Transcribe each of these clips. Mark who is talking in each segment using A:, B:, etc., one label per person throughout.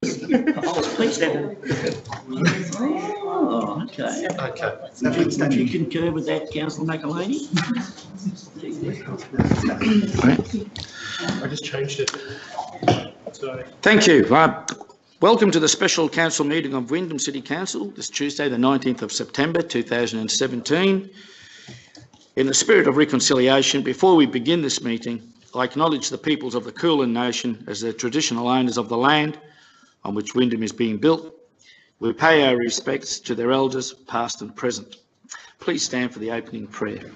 A: Oh, please stand. Oh, okay. Would you concur with that, Councillor McElhaney?
B: I just changed it. Sorry.
C: Thank you. Welcome to the special council meeting of Wyndham City Council this Tuesday, the 19th of September 2017. In the spirit of reconciliation, before we begin this meeting, I acknowledge the peoples of the Kulin Nation as the traditional owners of the land on which Wyndham is being built. We pay our respects to their elders, past and present. Please stand for the opening prayer.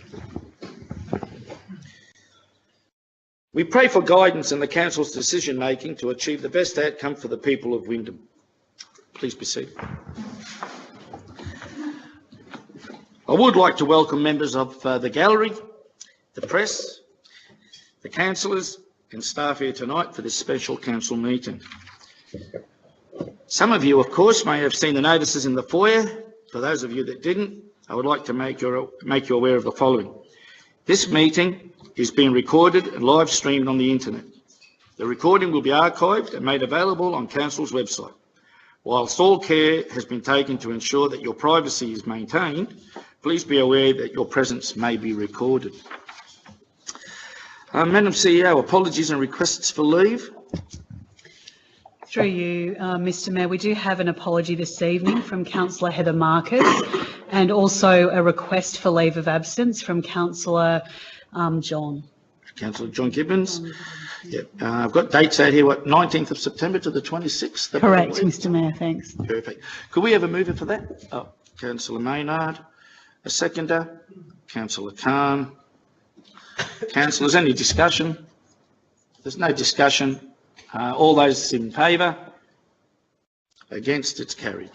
C: We pray for guidance in the Council's decision-making to achieve the best outcome for the people of Wyndham. Please be seated. I would like to welcome members of the gallery, the press, the councillors and staff here tonight for this special council meeting. Some of you, of course, may have seen the notices in the foyer. For those of you that didn't, I would like to make you aware of the following. This meeting is being recorded and live streamed on the internet. The recording will be archived and made available on Council's website. Whilst all care has been taken to ensure that your privacy is maintained, please be aware that your presence may be recorded. Madam CEO, apologies and requests for leave.
D: Through you, Mr Mayor, we do have an apology this evening from Councillor Heather Marcus and also a request for leave of absence from Councillor John
C: Gibbons. Yep. I've got dates out here, 19th of September to the 26th?
D: Correct, Mr Mayor, thanks.
C: Perfect. Could we have a mover for that? Oh, Councillor Maynard. A seconder? Councillor Khan. Councillors, any discussion? There's no discussion. All those in favour? Against? It's carried.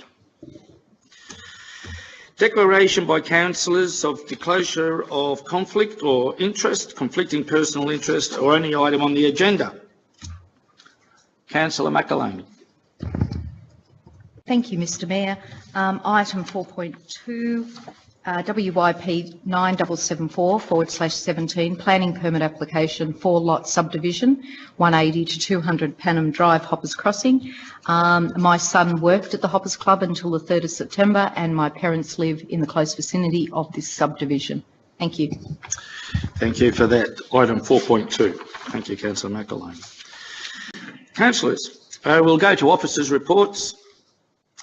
C: Declaration by councillors of disclosure of conflict or interest, conflicting personal interest or any item on the agenda. Councillor McElhaney.
E: Thank you, Mr Mayor. Item 4.2, WYP 9774/17, planning permit application for lot subdivision 180 to 200 Panham Drive, Hoppers Crossing. My son worked at the Hoppers Club until the 3rd of September and my parents live in the close vicinity of this subdivision. Thank you.
C: Thank you for that. Item 4.2. Thank you, Councillor McElhaney. Councillors, we'll go to officers' reports.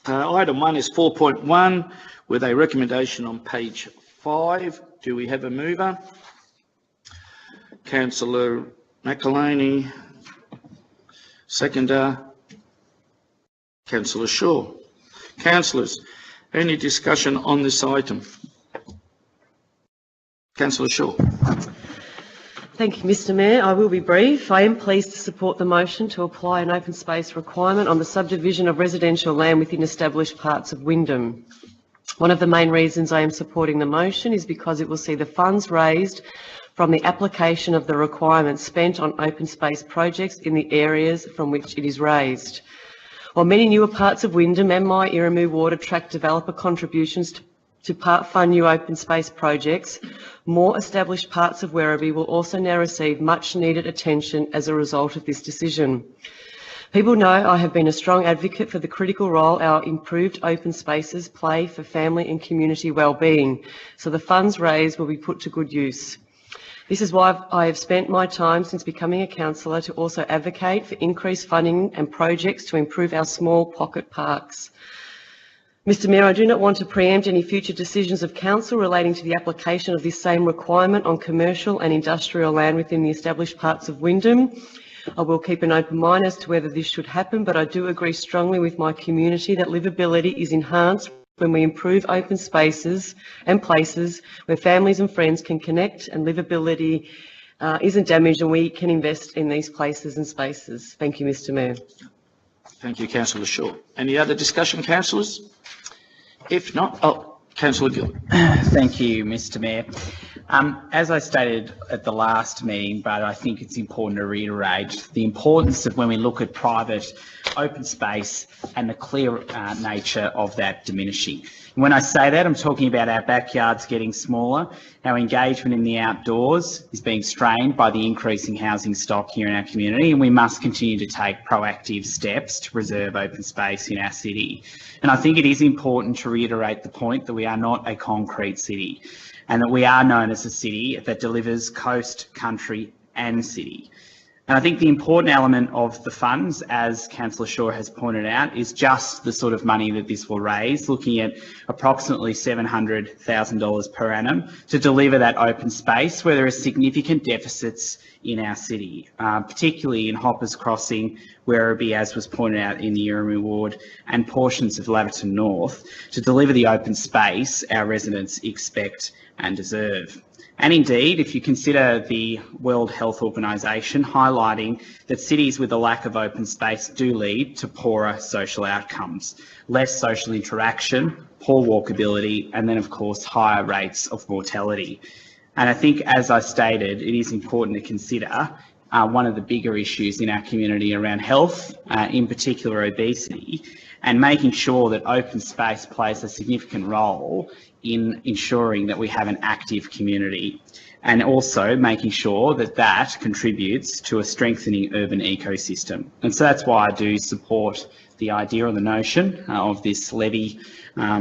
C: Item 1 is 4.1 with a recommendation on page 5. Do we have a mover? Councillor McElhaney. Seconder. Councillor Shaw. Councillors, any discussion on this item? Councillor Shaw.
F: Thank you, Mr Mayor. I will be brief. I am pleased to support the motion to apply an open space requirement on the subdivision of residential land within established parts of Wyndham. One of the main reasons I am supporting the motion is because it will see the funds raised from the application of the requirements spent on open space projects in the areas from which it is raised. While many newer parts of Wyndham and my Iramu ward attract developer contributions to part fund new open space projects, more established parts of Werribee will also now receive much needed attention as a result of this decision. People know I have been a strong advocate for the critical role our improved open spaces play for family and community wellbeing, so the funds raised will be put to good use. This is why I have spent my time since becoming a councillor to also advocate for increased funding and projects to improve our small pocket parks. Mr Mayor, I do not want to preempt any future decisions of council relating to the application of this same requirement on commercial and industrial land within the established parts of Wyndham. I will keep an open mind as to whether this should happen, but I do agree strongly with my community that livability is enhanced when we improve open spaces and places where families and friends can connect and livability isn't damaged, and we can invest in these places and spaces. Thank you, Mr Mayor.
C: Thank you, Councillor Shaw. Any other discussion, councillors? If not, Councillor Gill.
G: Thank you, Mr Mayor. As I stated at the last meeting, but I think it's important to reiterate the importance of when we look at private open space and the clear nature of that diminishing. When I say that, I'm talking about our backyards getting smaller. Our engagement in the outdoors is being strained by the increasing housing stock here in our community, and we must continue to take proactive steps to preserve open space in our city. And I think it is important to reiterate the point that we are not a concrete city, and that we are known as a city that delivers coast, country and city. And I think the important element of the funds, as Councillor Shaw has pointed out, is just the sort of money that this will raise, looking at approximately $700,000 per annum to deliver that open space where there are significant deficits in our city, particularly in Hoppers Crossing, Werribee, as was pointed out in the Yiramu ward, and portions of Laverton North, to deliver the open space our residents expect and deserve. And indeed, if you consider the World Health Organisation highlighting that cities with a lack of open space do lead to poorer social outcomes, less social interaction, poor walkability, and then of course higher rates of mortality. And I think, as I stated, it is important to consider one of the bigger issues in our community around health, in particular obesity, and making sure that open space plays a significant role in ensuring that we have an active community, and also making sure that that contributes to a strengthening urban ecosystem. And so that's why I do support the idea or the notion of this levy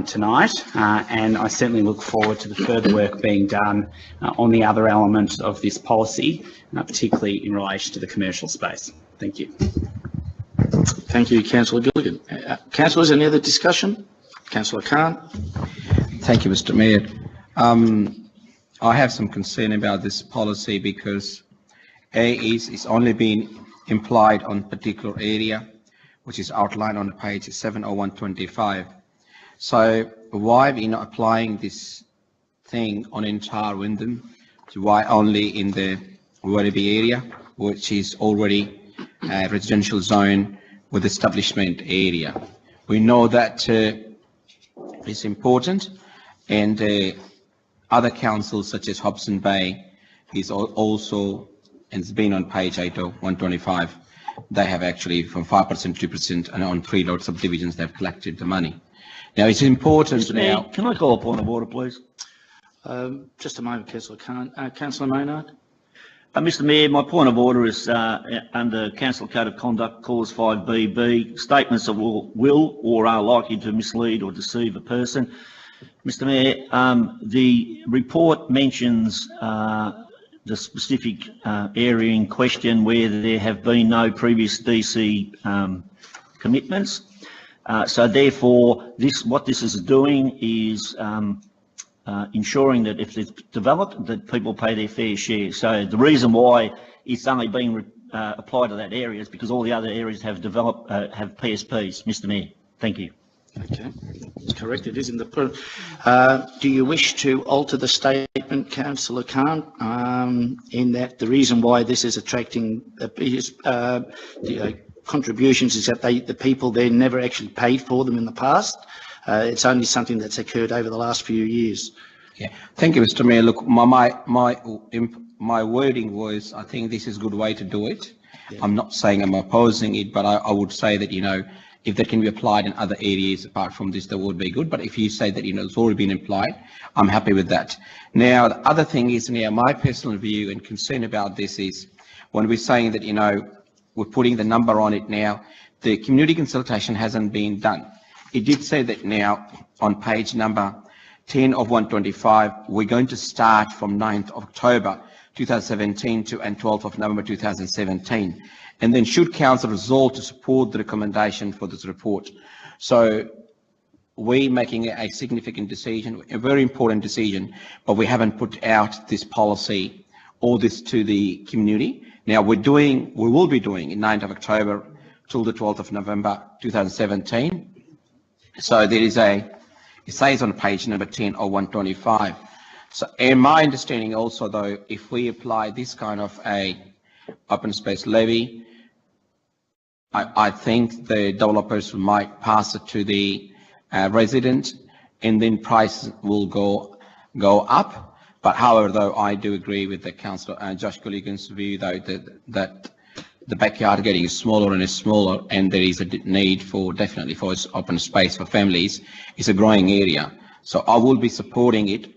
G: tonight, and I certainly look forward to the further work being done on the other element of this policy, particularly in relation to the commercial space. Thank you.
C: Thank you, Councillor Gilligan. Councillors, any other discussion? Councillor Khan.
H: Thank you, Mr. Mayor. I have some concern about this policy because it's only been implied on a particular area, which is outlined on page 70125. So why are we not applying this thing on entire Wyndham? So why only in the Werribee area, which is already a residential zone with establishment area? We know that it's important, and other councils such as Hobson Bay is also, and it's been on page 125, they have actually from 5% to 2%, and on 3 lot subdivisions they've collected the money. Now it's important
A: Mr.
H: now.
A: Mayor, can I call a point of order, please?
C: Just a moment, Councillor Khan. Councillor Maynard.
A: Mr. Mayor, my point of order is under Council Code of Conduct, Clause 5BB, statements that will or are likely to mislead or deceive a person. Mr. Mayor, the report mentions the specific area in question where there have been no previous DC commitments. So therefore, what this is doing is ensuring that if it's developed, that people pay their fair share. So the reason why it's only being applied to that area is because all the other areas have developed, have PSPs, Mr. Mayor. Thank you.
C: Okay, it's correct. It is in the. Do you wish to alter the statement, Councillor Khan, in that the reason why this is attracting the contributions is that the people there never actually paid for them in the past? It's only something that's occurred over the last few years.
H: Yeah, thank you, Mr. Mayor. Look, my wording was, I think this is a good way to do it. Yeah. I'm not saying I'm opposing it, but I would say that, if that can be applied in other areas apart from this, that would be good. But if you say that, it's already been applied, I'm happy with that. Now, the other thing is, my personal view and concern about this is when we're saying that, we're putting the number on it now, the community consultation hasn't been done. It did say that now on page number 10 of 125, we're going to start from 9th of October 2017 and 12th of November 2017. And then should council resolve to support the recommendation for this report. So we're making a significant decision, a very important decision, but we haven't put out this policy or this to the community. Now we will be doing in 9th of October till the 12th of November 2017. So there is it says on page number 10 or 125. So in my understanding also though, if we apply this kind of a open space levy, I think the developers might pass it to the resident, and then prices will go up. But however, though, I do agree with the Councillor Josh Gilligan's view, though, that the backyard getting smaller and smaller, and there is a need for definitely for open space for families. It's a growing area, so I will be supporting it.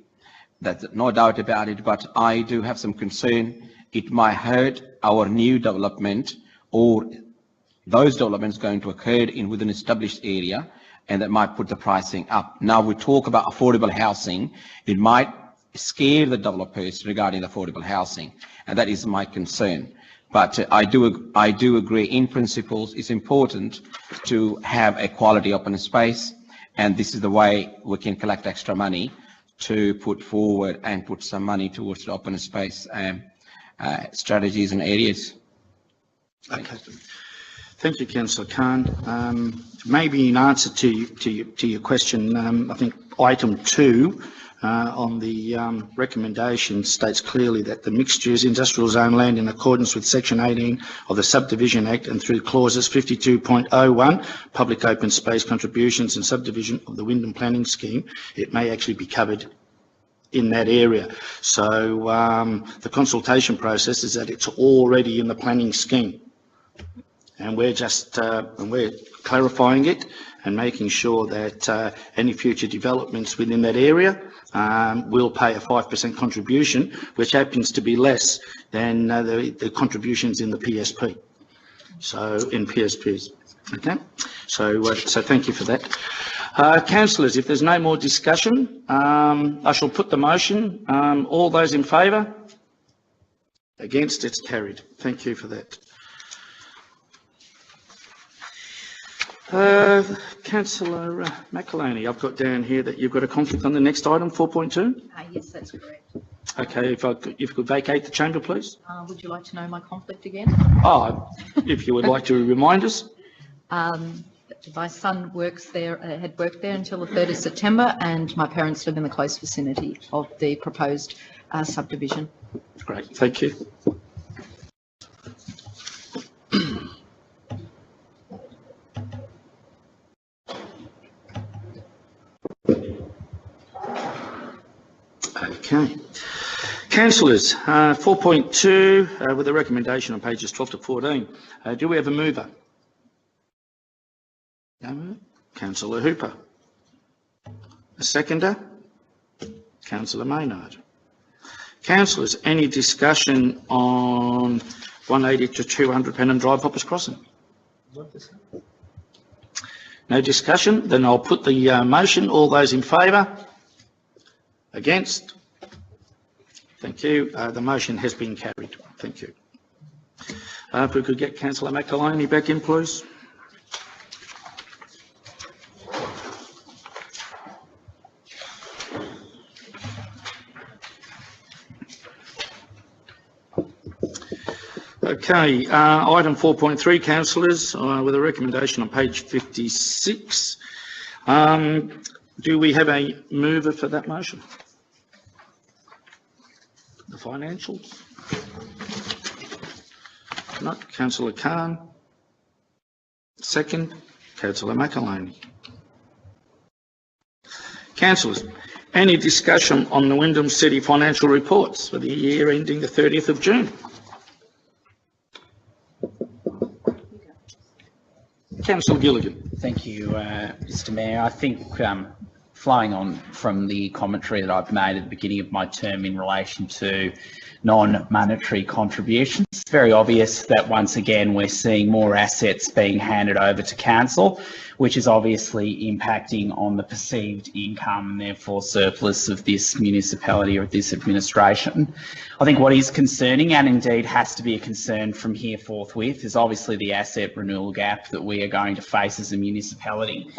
H: That's no doubt about it. But I do have some concern. It might hurt our new development or those developments going to occur within an established area, and that might put the pricing up. Now we talk about affordable housing. It might scare the developers regarding affordable housing, and that is my concern. But I do agree in principles it's important to have a quality open space, and this is the way we can collect extra money to put forward and put some money towards the open space strategies and areas.
C: Okay. Thank you, Councillor Khan. Maybe in answer to your question, I think item 2 on the recommendation states clearly that the mixed-use industrial zone land in accordance with section 18 of the Subdivision Act and through clauses 52.01, public open space contributions and subdivision of the Wyndham Planning Scheme, it may actually be covered in that area. So the consultation process is that it's already in the planning scheme, and we're just we're clarifying it and making sure that any future developments within that area will pay a 5% contribution, which happens to be less than the contributions in the PSP. So in PSPs, okay. So thank you for that. Councillors, if there's no more discussion, I shall put the motion. All those in favour? Against? It's carried. Thank you for that. Councillor McAloney, I've got down here that you've got a conflict on the next item, 4.2.
E: Yes, that's correct.
C: Okay, if you could vacate the chamber, please.
E: Would you like to know my conflict again?
C: Oh, if you would like to remind us.
E: My son works there, had worked there until the 3rd of September, and my parents live in the close vicinity of the proposed subdivision.
C: Great, thank you. Okay. Councillors, 4.2 with a recommendation on pages 12 to 14. Do we have a mover? Councillor Hooper. A seconder? Councillor Maynard. Councillors, any discussion on 180 to 200 Pennham Drive, Hoppers Crossing? No discussion? Then I'll put the motion. All those in favour? Against? Thank you. The motion has been carried. Thank you. If we could get Councillor McAloney back in, please. Okay, item 4.3, councillors, with a recommendation on page 56. Do we have a mover for that motion? The financials? Not. Councillor Khan. Second, Councillor McAloney. Councillors, any discussion on the Wyndham City financial reports for the year ending the 30th of June? Councillor Gilligan.
G: Thank you, Mr Mayor. I think flowing on from the commentary that I've made at the beginning of my term in relation to non-monetary contributions, it's very obvious that once again we're seeing more assets being handed over to council, which is obviously impacting on the perceived income and therefore surplus of this municipality or this administration. I think what is concerning, and indeed has to be a concern from here forthwith, is obviously the asset renewal gap that we are going to face as a municipality.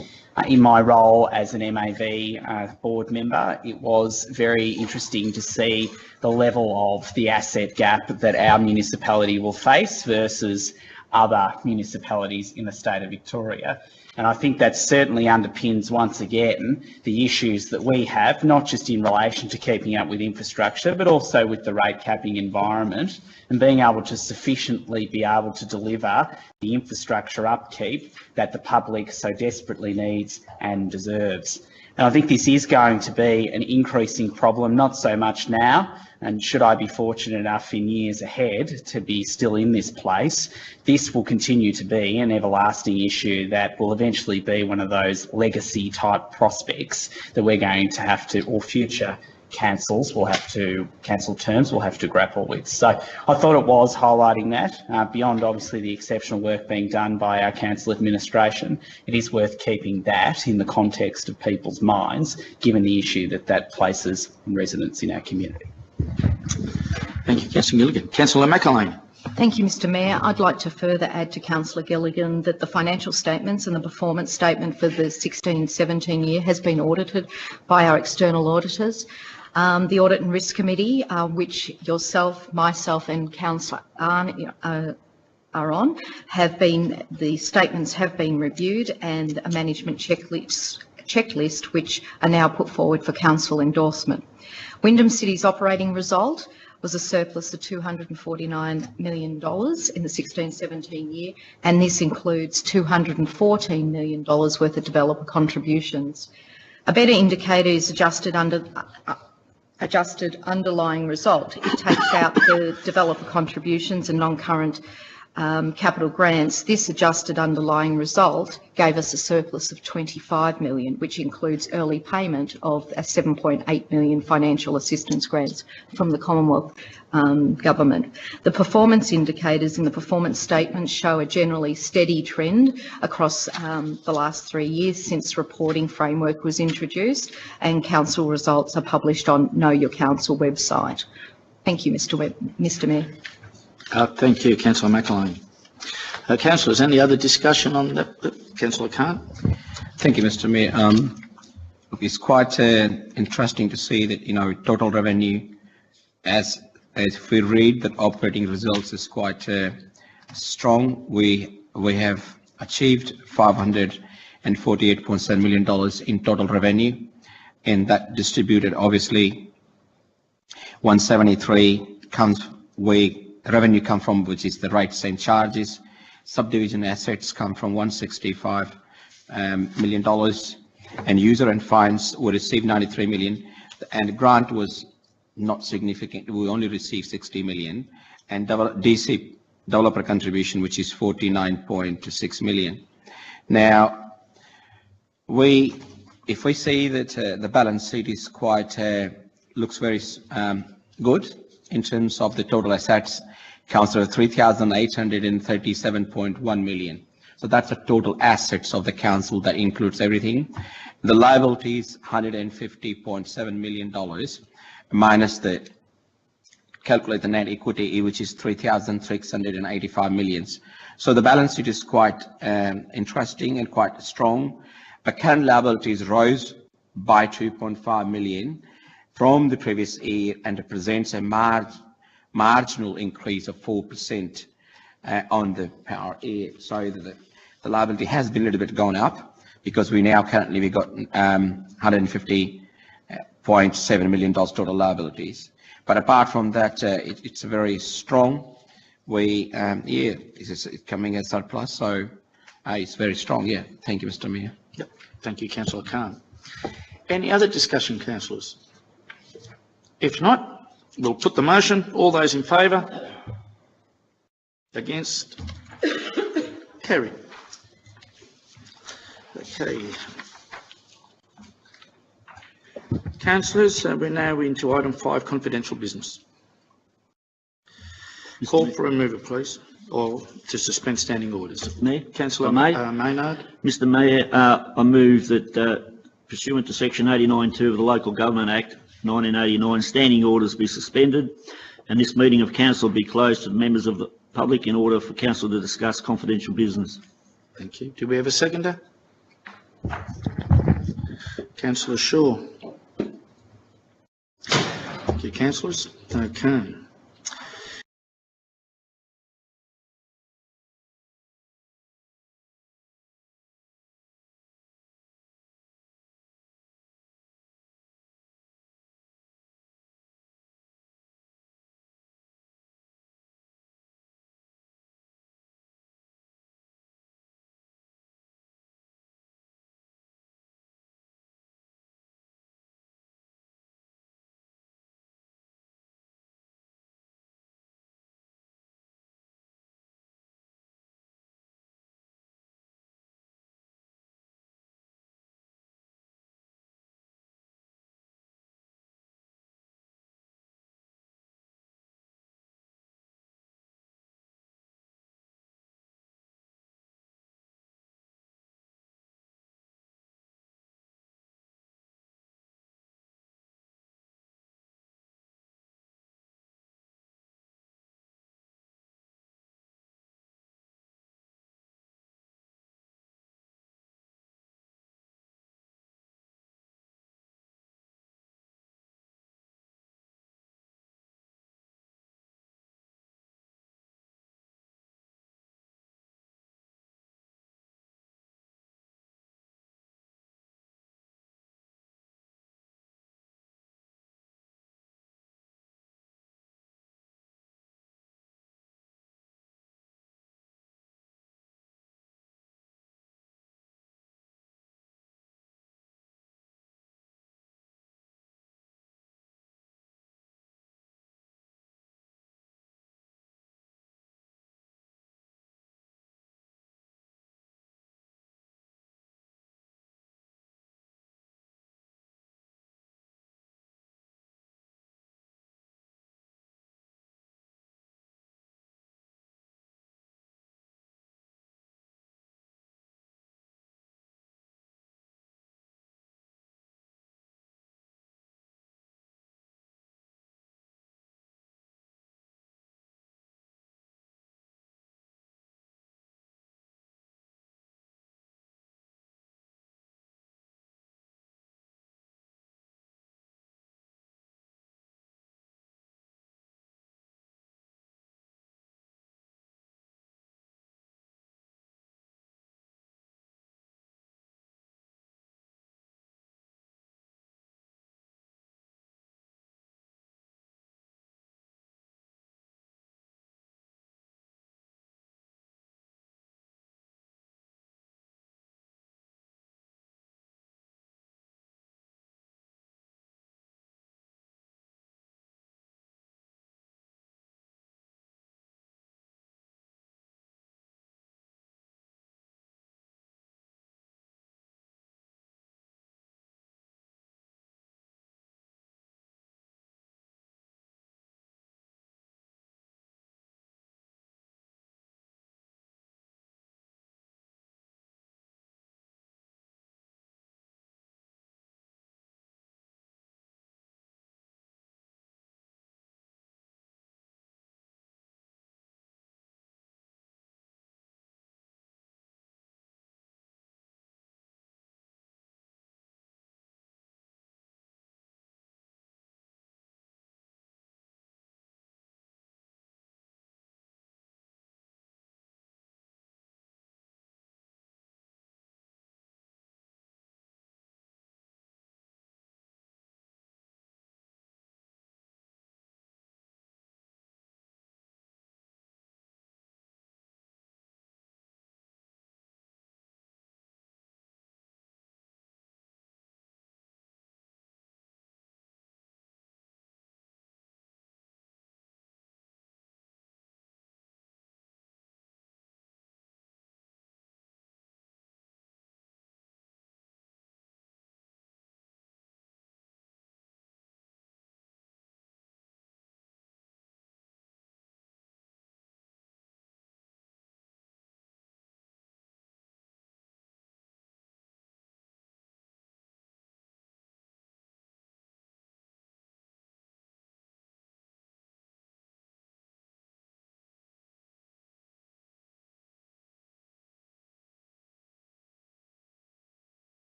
G: In my role as an MAV board member, it was very interesting to see the level of the asset gap that our municipality will face versus other municipalities in the state of Victoria. And I think that certainly underpins once again the issues that we have, not just in relation to keeping up with infrastructure, but also with the rate capping environment and being able to sufficiently be able to deliver the infrastructure upkeep that the public so desperately needs and deserves. And I think this is going to be an increasing problem, not so much now, and should I be fortunate enough in years ahead to be still in this place, this will continue to be an everlasting issue that will eventually be one of those legacy type prospects that we're going to have to, or future council terms will have to grapple with. So I thought it was highlighting that, beyond obviously the exceptional work being done by our council administration, it is worth keeping that in the context of people's minds, given the issue that that places on residents in our community.
C: Thank you, Councillor Gilligan. Councillor McElhaney.
E: Thank you, Mr Mayor. I'd like to further add to Councillor Gilligan that the financial statements and the performance statement for the 16-17 year has been audited by our external auditors. The Audit and Risk Committee, which yourself, myself and Councillor Arnott are on, the statements have been reviewed, and a management checklist which are now put forward for council endorsement. Wyndham City's operating result was a surplus of $249 million in the 16-17 year, and this includes $214 million worth of developer contributions. A better indicator is adjusted underlying result. It takes out the developer contributions and non-current capital grants. This adjusted underlying result gave us a surplus of $25 million, which includes early payment of a $7.8 million financial assistance grants from the Commonwealth Government. The performance indicators in the performance statement show a generally steady trend across the last 3 years since reporting framework was introduced, and council results are published on Know Your Council website. Thank you, Mr Mayor.
C: Thank you, Councillor McElhaney. Councillors, any other discussion on that? Councillor Khan.
H: Thank you, Mr. Mayor. It's quite interesting to see that, total revenue, as if we read that operating results is quite strong. We have achieved $548.7 million in total revenue, and that distributed, obviously, 173 revenue come from, which is the rights and charges. Subdivision assets come from $165 million, and user and fines we received $93 million, and grant was not significant. We only received $60 million, and DC developer contribution, which is $49.6 million. Now, if we see that the balance sheet is quite looks very good in terms of the total assets, Councillor, $3,837.1 million. So that's the total assets of the council. That includes everything. The liabilities, $150.7 million, minus the calculate the net equity, which is $3,685 million. So the balance sheet is quite interesting and quite strong. But current liabilities rose by 2.5 million from the previous year and represents a marginal increase of 4% on the power year. So the liability has been a little bit gone up, because we got $150.7 million total liabilities. But apart from that, it's a very strong. It's coming as surplus, so it's very strong. Yeah, thank you, Mr. Mayor.
C: Yep. Thank you, Councillor Khan. Any other discussion, councillors? If not, we'll put the motion. All those in favour? Against? Carried. Okay. Councillors, we're now into item 5, confidential business. Call for a mover, please, or to suspend standing orders.
A: Mayor,
C: Councillor Maynard.
A: Mr. Mayor, I move that pursuant to Section 89(2) of the Local Government Act 1989, standing orders be suspended, and this meeting of council be closed to the members of the public in order for council to discuss confidential business.
C: Thank you. Do we have a seconder? Councillor Shaw. Thank you, councillors. Okay.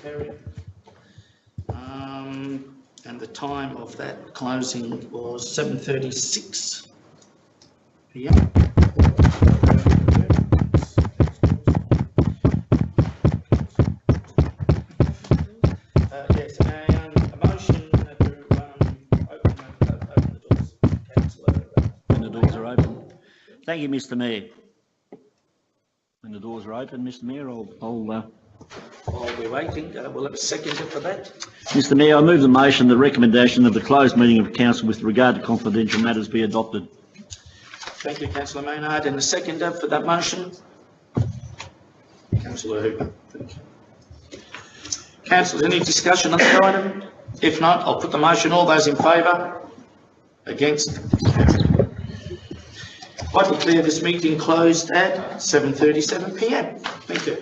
C: carried. And the time of that closing was 7:36 p.m. Yes, a motion to open the doors. Councillor.
A: When the doors are open. Thank you, Mr Mayor. When the doors are open, Mr Mayor,
C: While we're waiting, we'll have a seconder for that.
A: Mr Mayor, I move the motion, the recommendation of the closed meeting of council with regard to confidential matters be adopted.
C: Thank you, Councillor Maynard. And the seconder for that motion? Councillor Hooper. Thank you. Councillors, any discussion on this item? If not, I'll put the motion. All those in favour? Against? I declare this meeting closed at 7:37 p.m. Thank you.